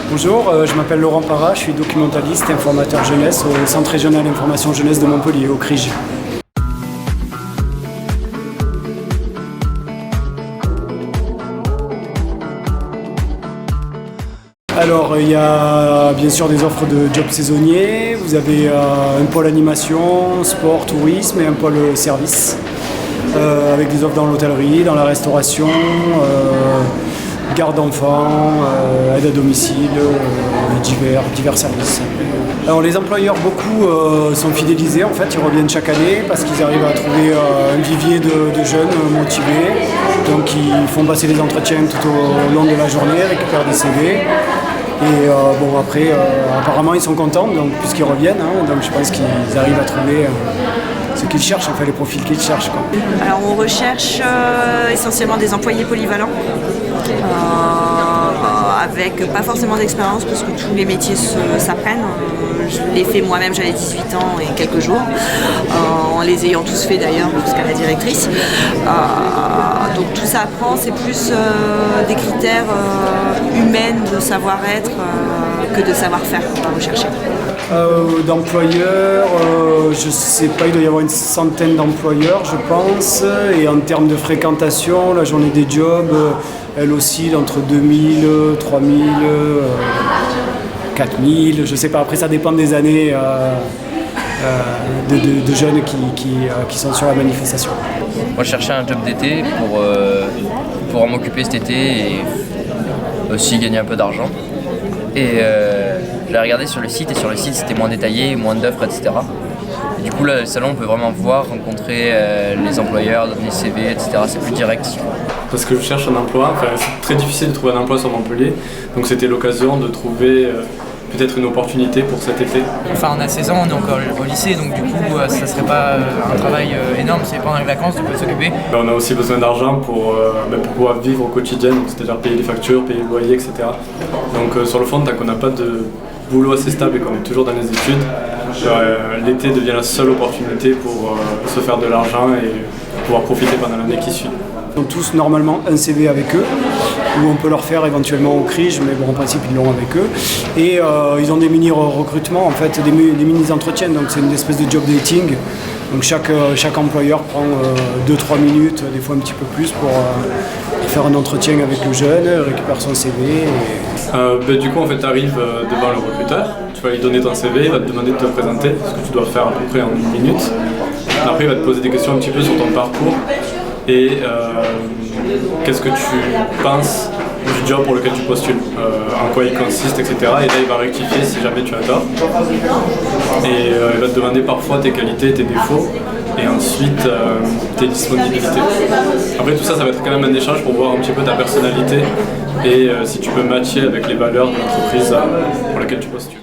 Bonjour, je m'appelle Laurent Parra, je suis documentaliste et informateur jeunesse au Centre régional d'information jeunesse de Montpellier, au CRIJ. Alors il y a bien sûr des offres de jobs saisonniers, vous avez un pôle animation, sport, tourisme et un pôle service avec des offres dans l'hôtellerie, dans la restauration, garde d'enfants, aide à domicile, divers services. Alors les employeurs, beaucoup sont fidélisés, en fait, ils reviennent chaque année parce qu'ils arrivent à trouver un vivier de jeunes motivés. Donc ils font passer les entretiens tout au long de la journée, récupèrent des CV. Et bon après, apparemment ils sont contents donc, puisqu'ils reviennent, donc je pense qu'ils arrivent à trouver ce qu'ils cherchent, les profils qu'ils cherchent. Alors on recherche essentiellement des employés polyvalents. Avec pas forcément d'expérience parce que tous les métiers s'apprennent. Je l'ai fait moi-même, j'avais 18 ans et quelques jours, en les ayant tous fait d'ailleurs jusqu'à la directrice. Donc tout ça apprend, c'est plus des critères humains de savoir-être que de savoir-faire qu'on va rechercher. D'employeurs, je ne sais pas, il doit y avoir une centaine d'employeurs je pense, et en termes de fréquentation, la journée des jobs, elle oscille entre 2000, 3000, 4000, je ne sais pas, après ça dépend des années de jeunes qui sont sur la manifestation. Moi je cherchais un job d'été pour pouvoir m'occuper cet été et aussi gagner un peu d'argent. Et j'ai regardé sur le site et sur le site c'était moins détaillé, moins d'offres, etc. Et du coup là, le salon on peut vraiment voir, rencontrer les employeurs, donner CV, etc. C'est plus direct. Parce que je cherche un emploi, c'est très difficile de trouver un emploi sur Montpellier, donc c'était l'occasion de trouver peut-être une opportunité pour cet été. Enfin on a 16 ans, on est encore au lycée, donc du coup ça serait pas un travail énorme, c'est pendant les vacances de pouvoir s'occuper. On a aussi besoin d'argent pour pouvoir vivre au quotidien, c'est-à-dire payer les factures, payer le loyer, etc. Donc sur le fond, tant qu'on n'a pas de boulot assez stable et qu'on est toujours dans les études, l'été devient la seule opportunité pour se faire de l'argent et pouvoir profiter pendant l'année qui suit. Ils ont tous normalement un CV avec eux, ou on peut leur faire éventuellement au CRIJ, mais bon en principe ils l'ont avec eux. Et ils ont des mini-recrutements, en fait, des mini-entretiens, donc c'est une espèce de job dating. Donc chaque employeur prend 2-3 minutes, des fois un petit peu plus, pour faire un entretien avec le jeune, récupère son CV. Du coup en fait tu arrives devant le recruteur, tu vas lui donner ton CV, il va te demander de te présenter, ce que tu dois faire à peu près en 1 minute. Après il va te poser des questions un petit peu sur ton parcours. Et qu'est-ce que tu penses du job pour lequel tu postules, en quoi il consiste, etc. Et là il va rectifier si jamais tu as tort. Et il va te demander parfois tes qualités, tes défauts, et ensuite tes disponibilités. Après tout ça, ça va être quand même un échange pour voir un petit peu ta personnalité et si tu peux matcher avec les valeurs de l'entreprise pour laquelle tu postules.